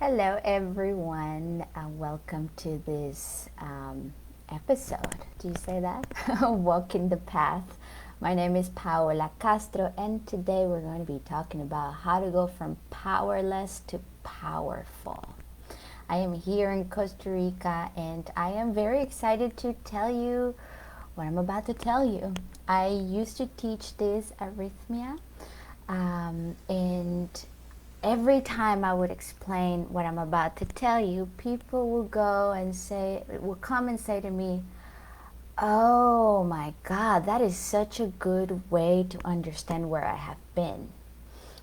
Hello, everyone. Welcome to this episode. Do you say that? Walking the path. My name is Paola Castro, and today we're going to be talking about how to go from powerless to powerful. I am here in Costa Rica, and I am very excited to tell you what I'm about to tell you. I used to teach this at Rythmia, and every time I would explain what I'm about to tell you, people will come and say to me, "Oh my God, that is such a good way to understand where I have been."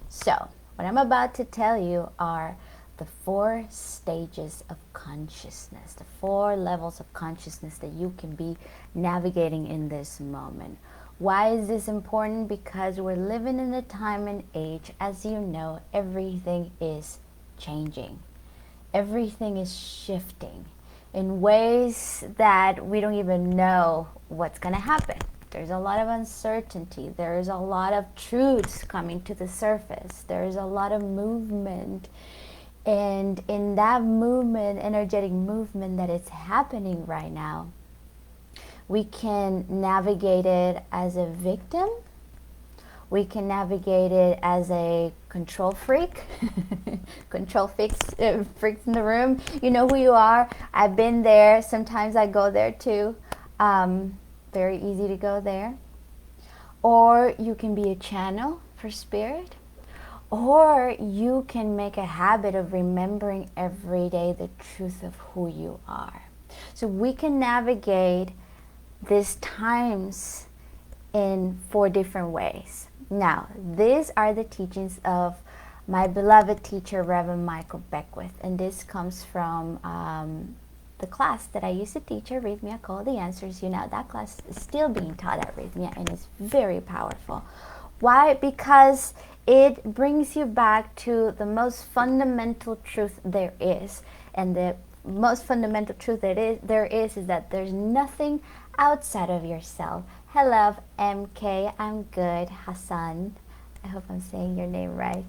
So, what I'm about to tell you are the 4 stages of consciousness, the 4 levels of consciousness that you can be navigating in this moment. Why is this important? Because we're living in a time and age, as you know, everything is changing. Everything is shifting in ways that we don't even know what's going to happen. There's a lot of uncertainty. There's a lot of truths coming to the surface. There's a lot of movement. And in that movement, energetic movement that is happening right now, we can navigate it as a victim. We can navigate it as a control freak. Freaks in the room. You know who you are. I've been there. Sometimes I go there too. Very easy to go there. Or you can be a channel for spirit. Or you can make a habit of remembering every day the truth of who you are. So we can navigate these times in 4 different ways. Now, these are the teachings of my beloved teacher, Reverend Michael Beckwith, and this comes from the class that I used to teach at Rythmia called The Answers. You know, that class is still being taught at Rythmia and it's very powerful. Why? Because it brings you back to the most fundamental truth there is, and the most fundamental truth there is that there's nothing outside of yourself. Hello, MK. I'm good. Hassan. I hope I'm saying your name right.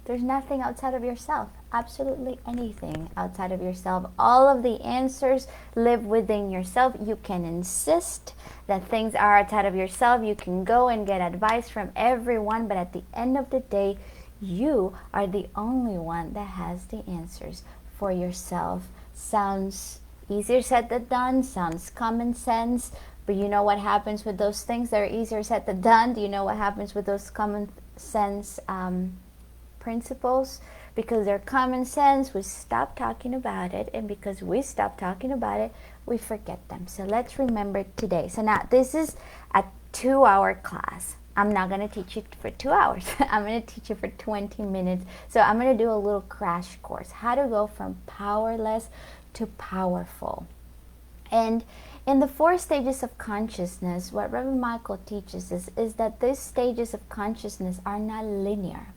There's nothing outside of yourself. Absolutely anything outside of yourself. All of the answers live within yourself. You can insist that things are outside of yourself. You can go and get advice from everyone, but at the end of the day, you are the only one that has the answers for yourself. Sounds easier said than done, sounds common sense, but you know what happens with those things that are easier said than done? Do you know what happens with those common sense principles? Because they're common sense, we stop talking about it, and because we stop talking about it, we forget them. So let's remember today. So now this is a 2-hour class. I'm not going to teach it for 2 hours. I'm going to teach it for 20 minutes. So I'm going to do a little crash course, how to go from powerless to powerful. And in the 4 stages of consciousness, what Reverend Michael teaches us is that these stages of consciousness are not linear.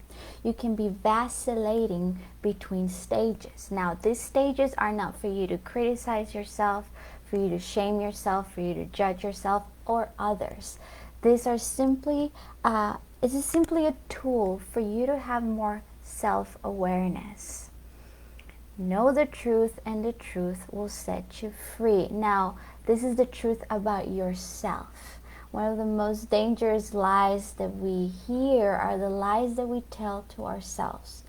You can be vacillating between stages. Now, these stages are not for you to criticize yourself, for you to shame yourself, for you to judge yourself or others. These are simply, it is simply a tool for you to have more self-awareness. Know the truth, and the truth will set you free. Now, this is the truth about yourself. One of the most dangerous lies that we hear are the lies that we tell to ourselves.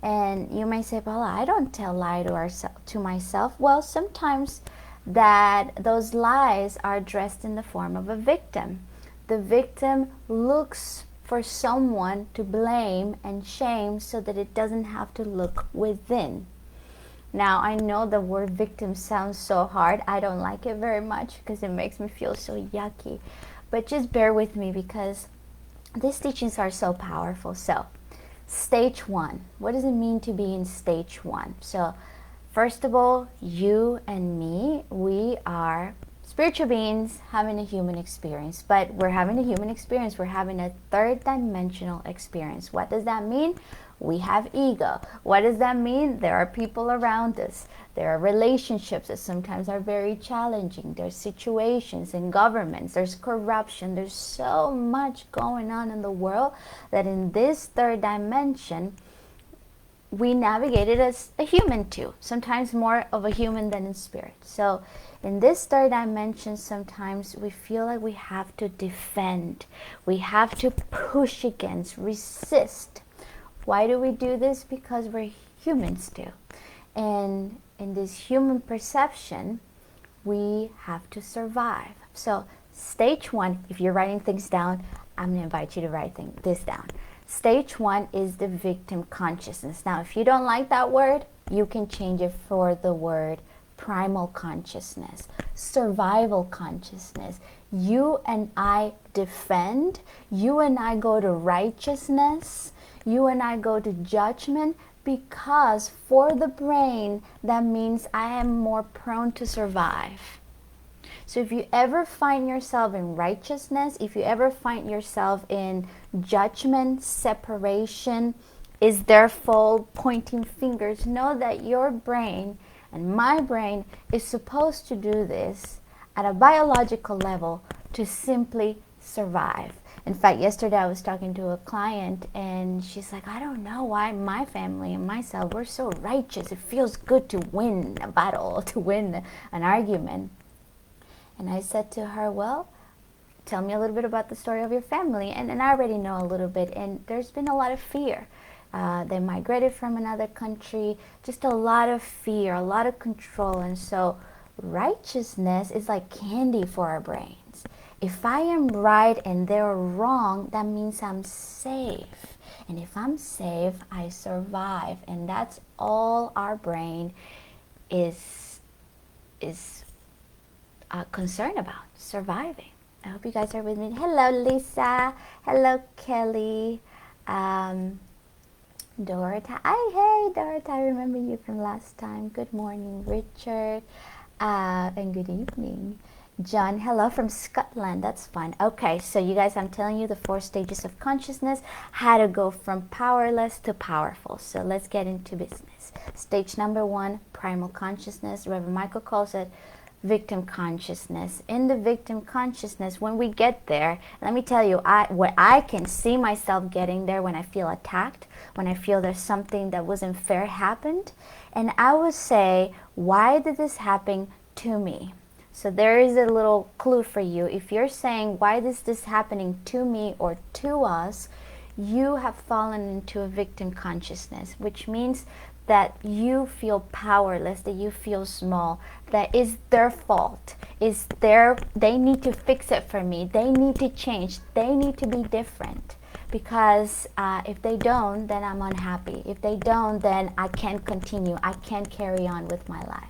And you may say, "Paula, I don't tell lie to myself." Well, sometimes those lies are dressed in the form of a victim. The victim looks for someone to blame and shame so that it doesn't have to look within. Now, I know the word victim sounds so hard. I don't like it very much because it makes me feel so yucky. But just bear with me because these teachings are so powerful. So, stage 1. What does it mean to be in stage 1? So, first of all, you and me, we are spiritual beings having a human experience. But we're having a human experience. We're having a 3rd dimensional experience. What does that mean? We have ego. What does that mean? There are people around us. There are relationships that sometimes are very challenging. There's situations in governments. There's corruption. There's so much going on in the world that in this 3rd dimension, we navigate it as a human too, sometimes more of a human than in spirit. So in this third dimension, sometimes we feel like we have to defend, we have to push against, resist. Why do we do this? Because we're humans too. And in this human perception, we have to survive. So stage one, if you're writing things down, I'm going to invite you to write this down. Stage one is the victim consciousness. Now, if you don't like that word, you can change it for the word primal consciousness, survival consciousness. You and I defend, you and I go to righteousness, you and I go to judgment, because for the brain, that means I am more prone to survive. So if you ever find yourself in righteousness, if you ever find yourself in judgment, separation, is their fault, pointing fingers, know that your brain and my brain is supposed to do this at a biological level to simply survive. In fact, yesterday I was talking to a client and she's like, I don't know why my family and myself, we're so righteous. It feels good to win a battle, to win an argument. And I said to her, well, tell me a little bit about the story of your family. And I already know a little bit. And there's been a lot of fear. They migrated from another country. Just a lot of fear, a lot of control. And so righteousness is like candy for our brains. If I am right and they're wrong, that means I'm safe. And if I'm safe, I survive. And that's all our brain is concerned about, surviving. I hope you guys are with me. Hello, Lisa. Hello, Kelly. Dorota. Hey, Dorota. I remember you from last time. Good morning, Richard. And good evening. John, hello from Scotland. That's fun. Okay, so you guys, I'm telling you the 4 stages of consciousness, how to go from powerless to powerful. So let's get into business. Stage number 1, primal consciousness. Reverend Michael calls it victim consciousness. In the victim consciousness, when we get there, let me tell you, what I can see myself getting there when I feel attacked, when I feel there's something that wasn't fair happened, and I would say, why did this happen to me? So there is a little clue for you. If you're saying, why is this happening to me or to us, you have fallen into a victim consciousness, which means that you feel powerless, that you feel small, that is their fault, they need to fix it for me, they need to change, they need to be different, because if they don't, then I'm unhappy. If they don't, then I can't continue, I can't carry on with my life.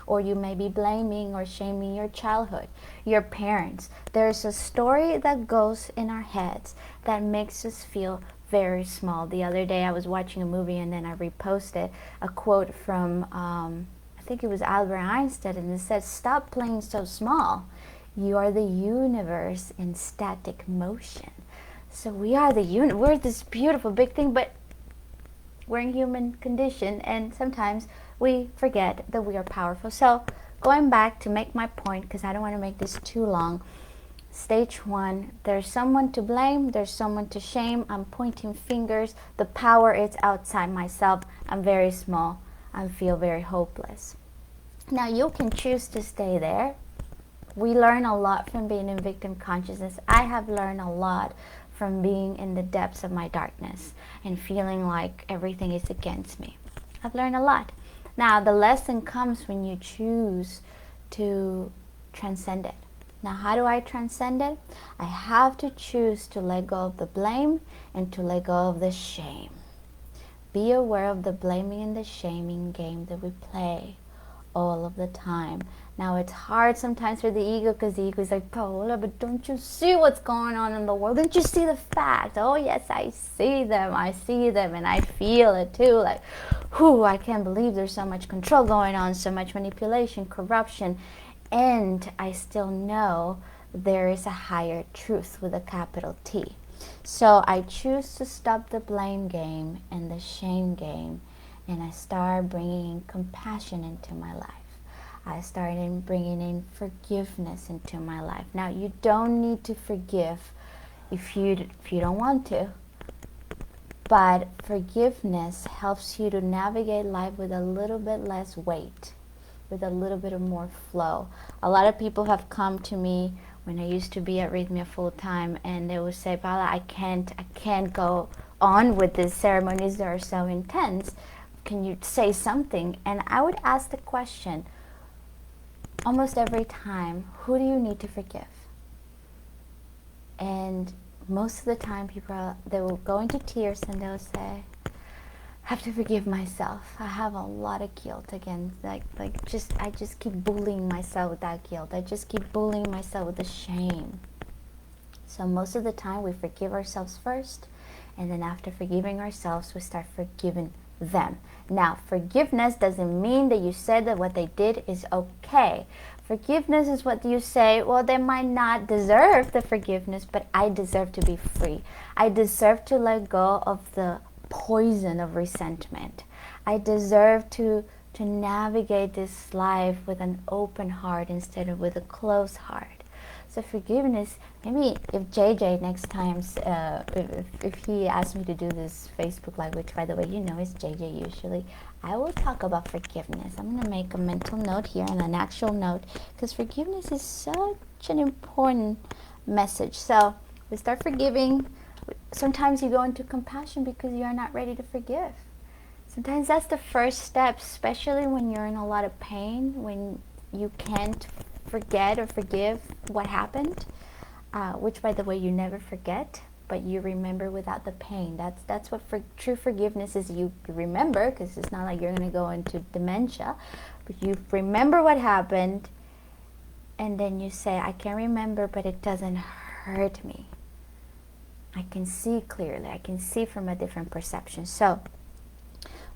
Or you may be blaming or shaming your childhood, your parents. There's a story that goes in our heads that makes us feel very small. The other day I was watching a movie and then I reposted a quote from, I think it was Albert Einstein, and it said, stop playing so small. You are the universe in static motion. So we are we're this beautiful big thing, but we're in human condition, and sometimes we forget that we are powerful. So going back to make my point, because I don't want to make this too long, stage 1, there's someone to blame, there's someone to shame, I'm pointing fingers, the power is outside myself, I'm very small, I feel very hopeless. Now you can choose to stay there. We learn a lot from being in victim consciousness. I have learned a lot from being in the depths of my darkness and feeling like everything is against me. I've learned a lot. Now the lesson comes when you choose to transcend it. Now, how do I transcend it? I have to choose to let go of the blame and to let go of the shame. Be aware of the blaming and the shaming game that we play all of the time. Now, it's hard sometimes for the ego, because the ego is like, Paola, but don't you see what's going on in the world? Don't you see the facts? Oh, yes, I see them, and I feel it too. Like, whew, I can't believe there's so much control going on, so much manipulation, corruption. And I still know there is a higher truth with a capital T. So I choose to stop the blame game and the shame game, and I start bringing compassion into my life. I started bringing in forgiveness into my life. Now, you don't need to forgive if you don't want to. But forgiveness helps you to navigate life with a little bit less weight, with a little bit of more flow. A lot of people have come to me when I used to be at Rythmia full time, and they would say, Paola, I can't go on with these ceremonies that are so intense. Can you say something? And I would ask the question almost every time, who do you need to forgive? And most of the time they will go into tears and they'll say, I have to forgive myself. I have a lot of guilt again. I just keep bullying myself with that guilt. I just keep bullying myself with the shame. So most of the time we forgive ourselves first, and then after forgiving ourselves, we start forgiving them. Now, forgiveness doesn't mean that you said that what they did is okay. Forgiveness is what you say, well, they might not deserve the forgiveness, but I deserve to be free. I deserve to let go of the poison of resentment. I deserve to navigate this life with an open heart instead of with a closed heart. So forgiveness, maybe if JJ next time, if he asks me to do this Facebook Live, which by the way, you know is JJ usually, I will talk about forgiveness. I'm going to make a mental note here and an actual note, because forgiveness is such an important message. So we start forgiving. Sometimes you go into compassion because you are not ready to forgive. Sometimes that's the first step, especially when you're in a lot of pain, when you can't forget or forgive what happened, which by the way you never forget, but you remember without the pain. That's what true forgiveness is. You remember, because it's not like you're going to go into dementia, but you remember what happened, and then you say, I can remember, but it doesn't hurt me. I can see clearly. I can see from a different perception. So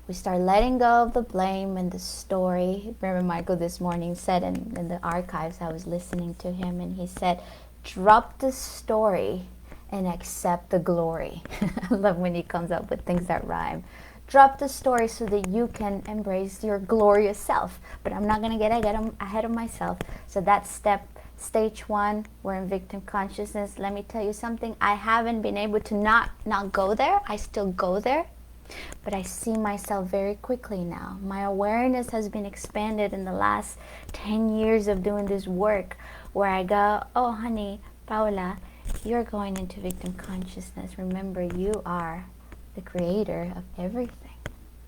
we start letting go of the blame and the story. Remember Michael this morning said in the archives, I was listening to him, and he said, drop the story and accept the glory. I love when he comes up with things that rhyme. Drop the story so that you can embrace your glorious self. But I'm not going to get ahead of myself. So that's stage 1, we're in victim consciousness. Let me tell you something. I haven't been able to not go there. I still go there. But I see myself very quickly now. My awareness has been expanded in the last 10 years of doing this work, where I go, oh honey, Paola, you're going into victim consciousness. Remember, you are the creator of everything.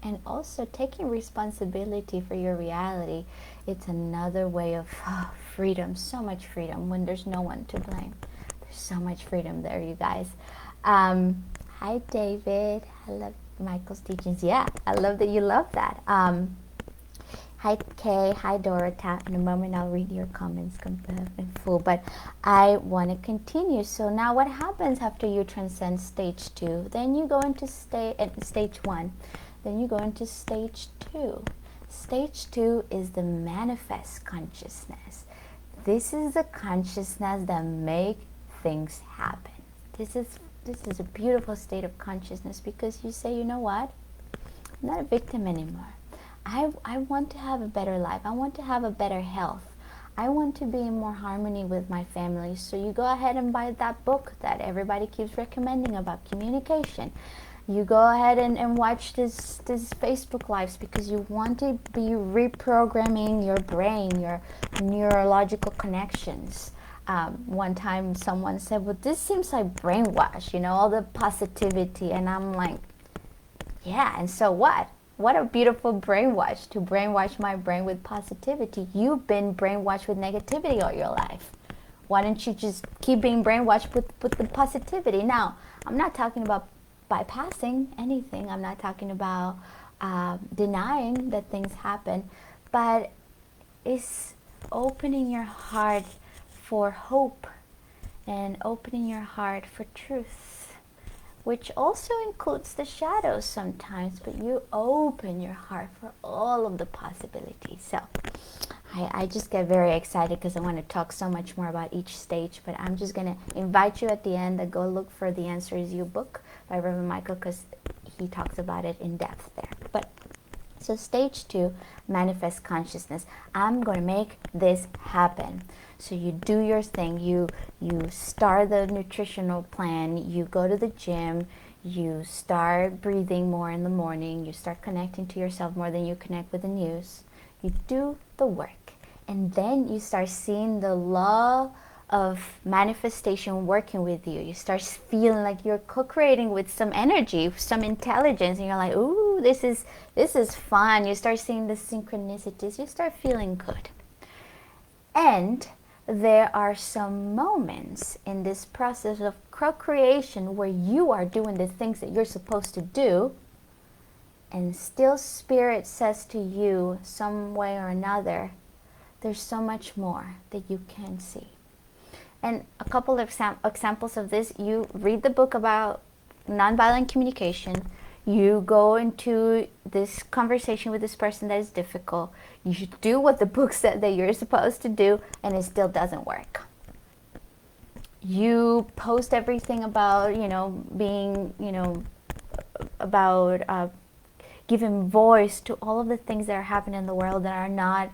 And also taking responsibility for your reality, it's another way of freedom, so much freedom when there's no one to blame. There's so much freedom there, you guys. Hi David, I love Michael's teachings. Yeah, I love that you love that. Hi Kay, hi Dorota. In a moment I'll read your comments in full, but I want to continue. So now what happens after you transcend stage 2? Then you go into stage 1. Then you go into stage 2. Stage 2 is the manifest consciousness. This is the consciousness that makes things happen. This is a beautiful state of consciousness, because you say, you know what? I'm not a victim anymore. I want to have a better life. I want to have a better health. I want to be in more harmony with my family. So you go ahead and buy that book that everybody keeps recommending about communication. You go ahead and watch this Facebook Lives, because you want to be reprogramming your brain, your neurological connections. One time someone said, well, this seems like brainwash, all the positivity. And I'm like, yeah, and so what? What a beautiful brainwash, to brainwash my brain with positivity. You've been brainwashed with negativity all your life. Why don't you just keep being brainwashed with the positivity? Now, I'm not talking about bypassing anything. I'm not talking about denying that things happen, but it's opening your heart for hope and opening your heart for truth, which also includes the shadows sometimes, but you open your heart for all of the possibilities. So I just get very excited because I want to talk so much more about each stage, but I'm just going to invite you at the end to go look for The Answer Is You book by Reverend Michael, because he talks about it in depth there. But so stage 2, manifest consciousness. I'm going to make this happen. So you do your thing. You start the nutritional plan. You go to the gym. You start breathing more in the morning. You start connecting to yourself more than you connect with the news. You do the work. And then you start seeing the law of manifestation working with you. You start feeling like you're co-creating with some energy, some intelligence, and you're like, ooh, this is fun. You start seeing the synchronicities. You start feeling good. And there are some moments in this process of co-creation where you are doing the things that you're supposed to do, and still Spirit says to you some way or another, there's so much more that you can see. And a couple of examples of this, you read the book about nonviolent communication, you go into this conversation with this person that is difficult, you do what the book said that you're supposed to do, and it still doesn't work. You post everything about, being, about giving voice to all of the things that are happening in the world that are not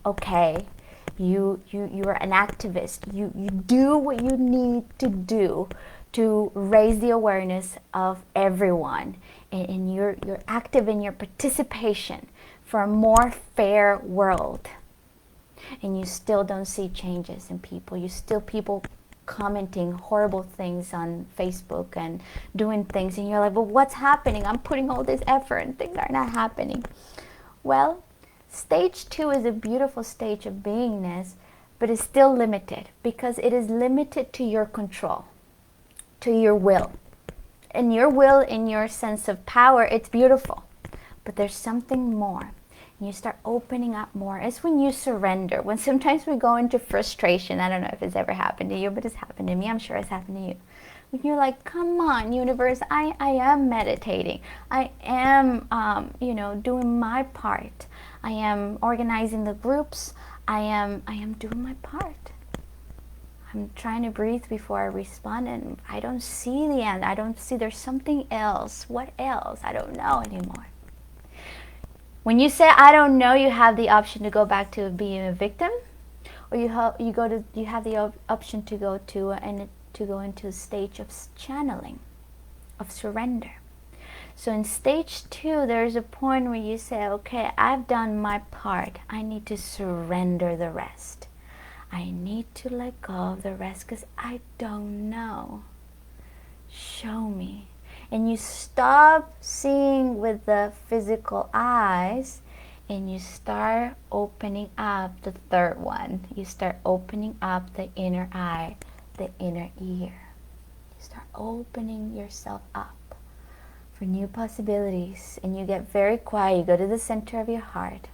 okay. You are an activist. You do what you need to do to raise the awareness of everyone, and you're active in your participation for a more fair world. And you still don't see changes in people. You still people commenting horrible things on Facebook and doing things, and you're like, well, what's happening? I'm putting all this effort and things are not happening. Well, stage 2 is a beautiful stage of beingness, but it's still limited because it is limited to your control, to your will. And your will, in your sense of power, it's beautiful, but there's something more. And you start opening up more. It's when you surrender. When sometimes we go into frustration. I don't know if it's ever happened to you, but it's happened to me. I'm sure it's happened to you. When you're like, come on, universe, I am meditating. I am, doing my part. I am organizing the groups. I am doing my part. I'm trying to breathe before I respond, and I don't see the end. I don't see there's something else. What else? I don't know anymore. When you say I don't know, you have the option to go back to being a victim, or you have the option to go into a stage of channeling, of surrender. So in stage 2, there's a point where you say, okay, I've done my part. I need to surrender the rest. I need to let go of the rest because I don't know. Show me. And you stop seeing with the physical eyes, and you start opening up the third one. You start opening up the inner eye, the inner ear. You start opening yourself up for new possibilities, and you get very quiet. You go to the center of your heart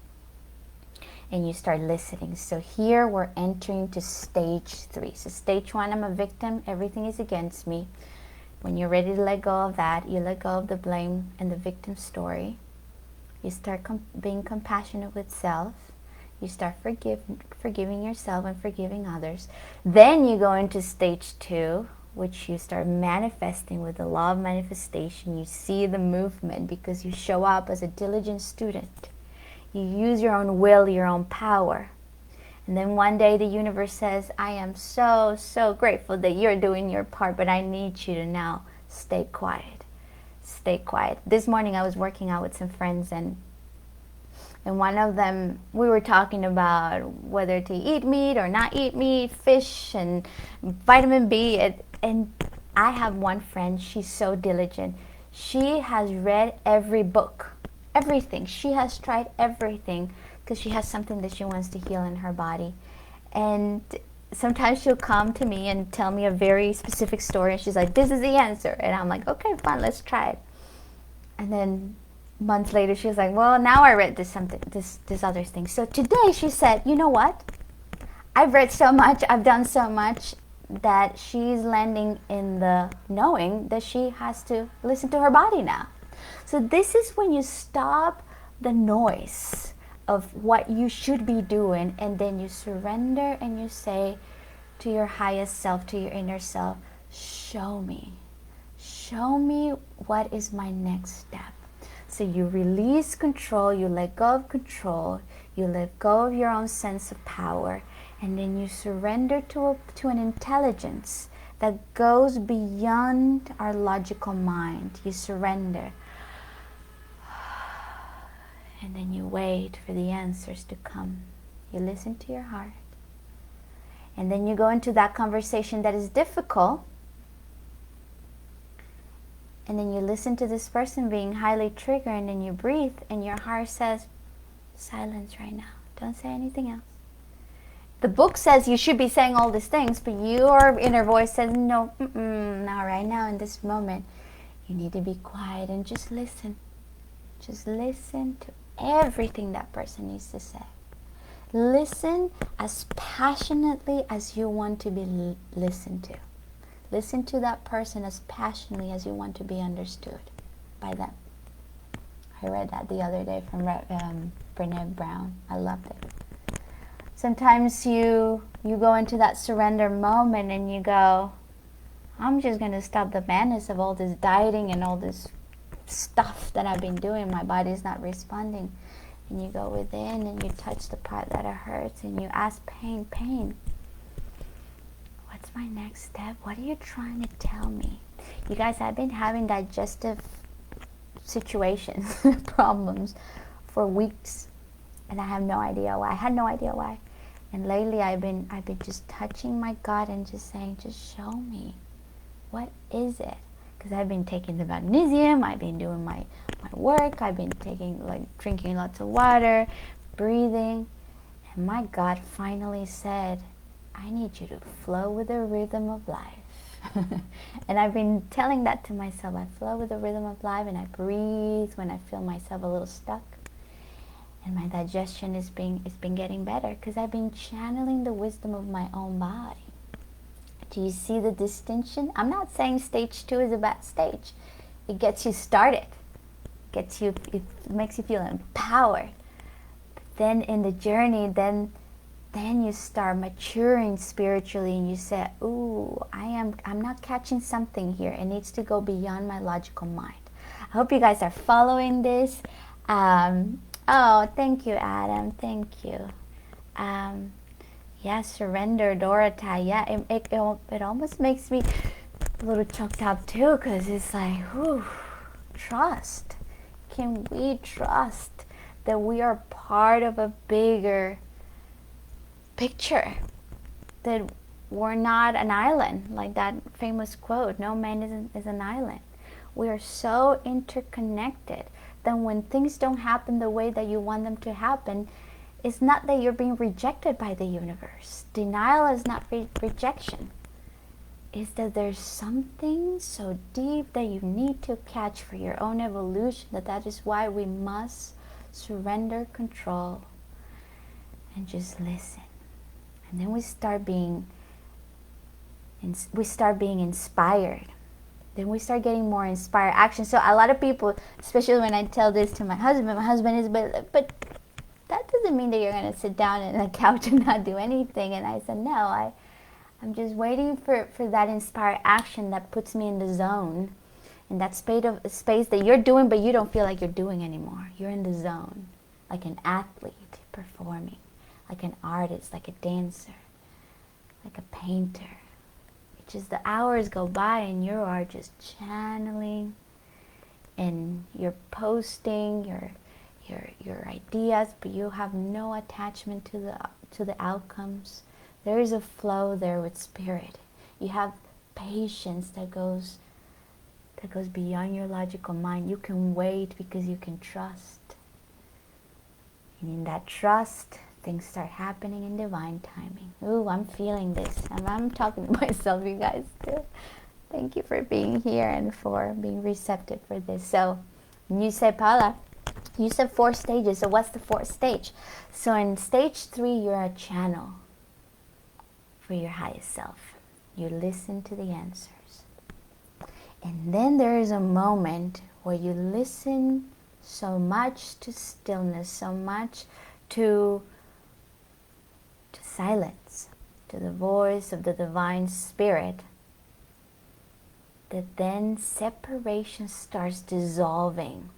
and you start listening. So here we're entering to stage 3. So stage 1, I'm a victim, everything is against me. When you're ready to let go of that, you let go of the blame and the victim story. You start being compassionate with self. You start forgiving yourself and forgiving others. Then you go into stage 2, which you start manifesting with the law of manifestation. You see the movement because you show up as a diligent student. You use your own will, your own power. And then one day the universe says, I am so, so grateful that you're doing your part, but I need you to now stay quiet. Stay quiet. This morning I was working out with some friends, and one of them, we were talking about whether to eat meat or not eat meat, fish and vitamin B. And I have one friend, she's so diligent. She has read every book, everything. She has tried everything because she has something that she wants to heal in her body. And sometimes she'll come to me and tell me a very specific story, and she's like, this is the answer. And I'm like, okay, fine, let's try it. And then months later, she was like, well, now I read this other thing. So today she said, you know what? I've read so much, I've done so much, that she's landing in the knowing that she has to listen to her body now. So this is when you stop the noise of what you should be doing, and then you surrender and you say to your highest self, to your inner self, show me what is my next step. So you release control, you let go of control, you let go of your own sense of power, and then you surrender to an intelligence that goes beyond our logical mind. You surrender. And then you wait for the answers to come. You listen to your heart. And then you go into that conversation that is difficult. And then you listen to this person being highly triggered, and then you breathe, and your heart says, silence right now. Don't say anything else. The book says you should be saying all these things, but your inner voice says, no, not right now in this moment. You need to be quiet and just listen. Just listen to everything that person needs to say. Listen as passionately as you want to be listened to. Listen to that person as passionately as you want to be understood by them. I read that the other day from Brené Brown. I loved it. Sometimes you go into that surrender moment and you go, I'm just going to stop the madness of all this dieting and all this stuff that I've been doing. My body's not responding. And you go within and you touch the part that it hurts and you ask pain, what's my next step? What are you trying to tell me? You guys, I've been having digestive situations, problems for weeks, and I have no idea why. I had no idea why. And lately I've been just touching my gut and just saying, just show me. What is it? Because I've been taking the magnesium, I've been doing my work, I've been drinking lots of water, breathing, and my gut finally said, I need you to flow with the rhythm of life. And I've been telling that to myself. I flow with the rhythm of life, and I breathe when I feel myself a little stuck. And my digestion is been getting better because I've been channeling the wisdom of my own body. Do you see the distinction? I'm not saying stage 2 is a bad stage. It gets you started. It makes you feel empowered. But then in the journey, then you start maturing spiritually, and you say, ooh, I'm not catching something here. It needs to go beyond my logical mind. I hope you guys are following this. Oh, thank you, Adam. Thank you. Yeah, surrender, Dorota. Yeah, it almost makes me a little choked up too, because it's like, whew, trust. Can we trust that we are part of a bigger picture? That we're not an island, like that famous quote, no man is an island. We are so interconnected that when things don't happen the way that you want them to happen, it's not that you're being rejected by the universe. Denial is not rejection. It's that there's something so deep that you need to catch for your own evolution, that is why we must surrender control and just listen. And then we start being inspired. Then we start getting more inspired action. So a lot of people, especially when I tell this to my husband is, but that doesn't mean that you're going to sit down on the couch and not do anything. And I said, no, I'm just waiting for that inspired action that puts me in the zone, in that space that you're doing, but you don't feel like you're doing anymore. You're in the zone, like an athlete performing, like an artist, like a dancer, like a painter. It's just the hours go by and you are just channeling, and you're posting your ideas, but you have no attachment to the outcomes. There is a flow there with spirit. You have patience that goes beyond your logical mind. You can wait because you can trust. And in that trust, things start happening in divine timing. Ooh, I'm feeling this. I'm talking to myself, you guys, too. Thank you for being here and for being receptive for this. So, you said, Paola, you said 4 stages. So what's the 4th stage? So in stage 3, you're a channel for your highest self. You listen to the answers. And then there is a moment where you listen so much to stillness, so much to silence, to the voice of the divine spirit, that then separation starts dissolving.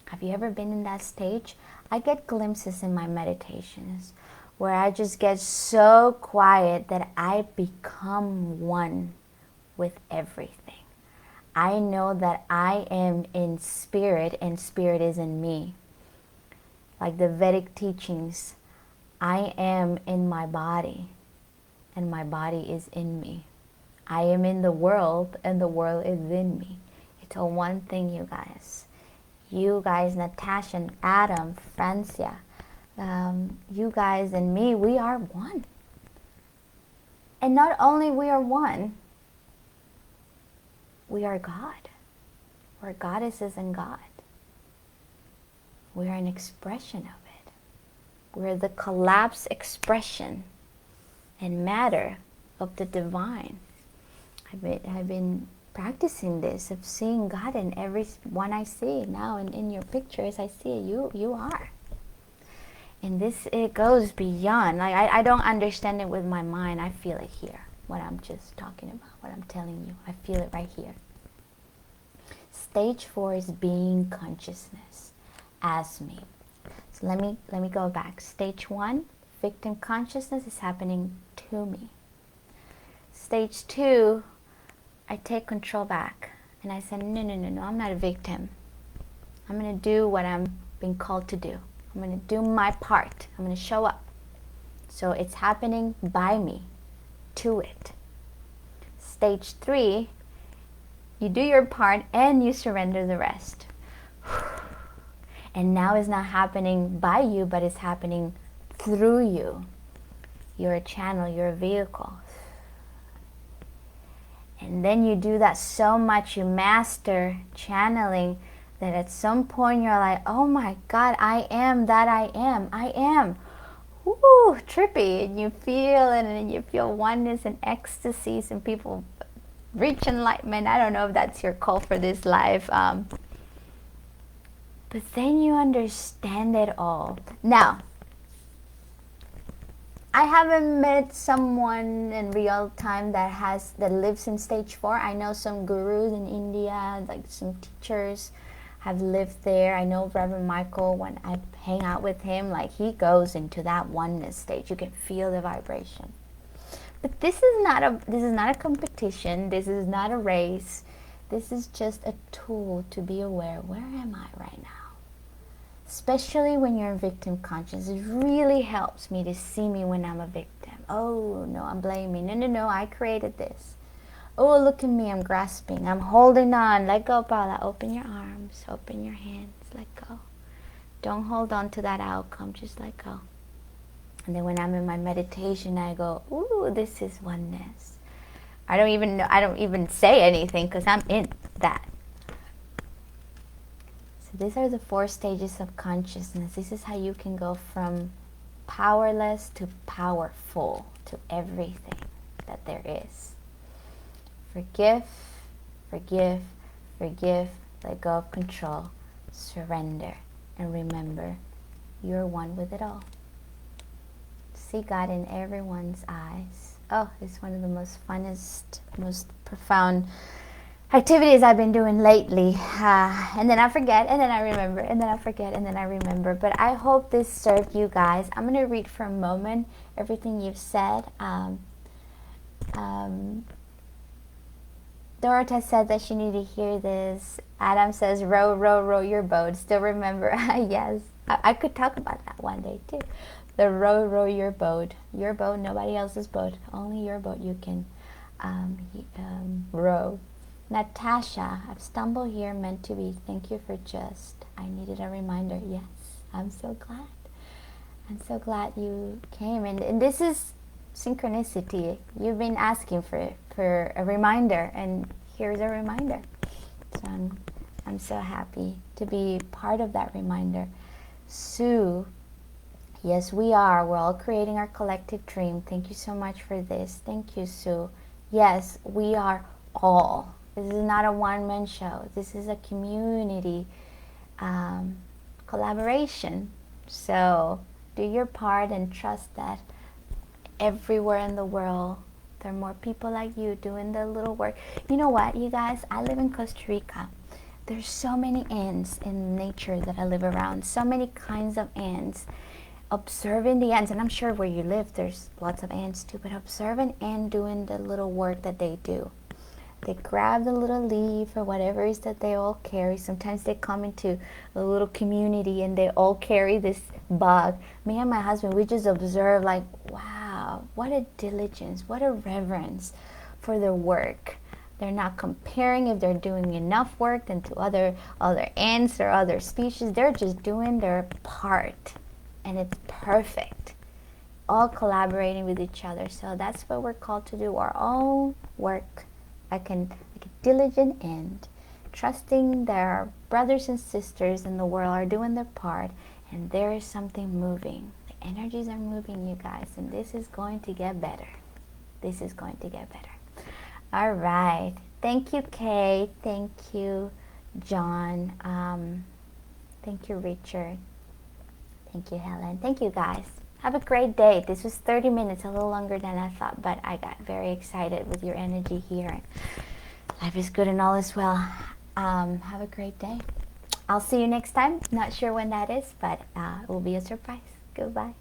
Have you ever been in that stage? I get glimpses in my meditations where I just get so quiet that I become one with everything. I know that I am in spirit and spirit is in me. Like the Vedic teachings, I am in my body and my body is in me. I am in the world and the world is in me. It's all one thing, you guys. You guys, Natasha and Adam, Francia, you guys and me, we are one. And not only we are one, we are God. We're goddesses and God. We are an expression of it. We're the collapsed expression and matter of the divine. I've been practicing this, of seeing God in every one I see now, and in your pictures I see you are. And this, it goes beyond. Like I don't understand it with my mind. I feel it here. What I'm just talking about, what I'm telling you, I feel it right here. Stage 4 is being consciousness as me. So let me go back. Stage 1, victim consciousness is happening to me. Stage 2, I take control back and I say, no, I'm not a victim. I'm going to do what I'm being called to do. I'm going to do my part. I'm going to show up. So it's happening by me, to it. Stage 3, you do your part and you surrender the rest. And now it's not happening by you, but it's happening through you. You're a channel, you're a vehicle. And then you do that so much, you master channeling, that at some point you're like, oh my God, I am that I am. I am. Woo, trippy. And you feel it, and you feel oneness and ecstasies, and people reach enlightenment. I don't know if that's your call for this life. But then you understand it all. Now, I haven't met someone in real time that lives in stage 4. I know some gurus in India, like some teachers have lived there. I know Reverend Michael, when I hang out with him, like he goes into that oneness stage. You can feel the vibration. But this is not a competition. This is not a race. This is just a tool to be aware. Where am I right now? Especially when you're in victim conscious, it really helps me to see me when I'm a victim. Oh no, I'm blaming. No, I created this. Oh, look at me, I'm grasping, I'm holding on. Let go, Paola. Open your arms, open your hands, let go. Don't hold on to that outcome, just let go. And then when I'm in my meditation, I go, ooh, this is oneness. I don't even say anything because I'm in that. So these are the 4 stages of consciousness. This is how you can go from powerless to powerful, to everything that there is. Forgive, forgive, forgive, let go of control, surrender, and remember, you're one with it all. See God in everyone's eyes. Oh, it's one of the most funnest, most profound activities I've been doing lately. And then I forget, and then I remember, and then I forget, and then I remember. But I hope this served you guys. I'm going to read for a moment everything you've said. Dorota said that she needed to hear this. Adam says, row, row, row your boat. Still remember? Yes. I could talk about that one day too. The row, row your boat. Your boat, nobody else's boat. Only your boat you can row. Natasha, I've stumbled here meant to be. Thank you for just. I needed a reminder. Yes, I'm so glad. I'm so glad you came. And this is synchronicity. You've been asking for a reminder, and here's a reminder. So I'm so happy to be part of that reminder. Sue, yes, we are. We're all creating our collective dream. Thank you so much for this. Thank you, Sue. Yes, we are all. This is not a one-man show. This is a community collaboration. So do your part and trust that everywhere in the world there are more people like you doing the little work. You know what, you guys? I live in Costa Rica. There's so many ants in nature that I live around. So many kinds of ants. Observing the ants, and I'm sure where you live there's lots of ants too, but observe an ant doing the little work that they do. They grab the little leaf or whatever it is that they all carry. Sometimes they come into a little community and they all carry this bug. Me and my husband, we just observe like, wow, what a diligence, what a reverence for their work. They're not comparing if they're doing enough work than to other ants or other species. They're just doing their part, and it's perfect. All collaborating with each other. So that's what we're called to do, our own work, like a diligent end, trusting that our brothers and sisters in the world are doing their part, and there is something moving. The energies are moving, you guys, and this is going to get better. This is going to get better. All right. Thank you, Kay. Thank you, John. Thank you, Richard. Thank you, Helen. Thank you, guys. Have a great day. This was 30 minutes, a little longer than I thought, but I got very excited with your energy here. Life is good and all is well. Have a great day. I'll see you next time. Not sure when that is, but it will be a surprise. Goodbye.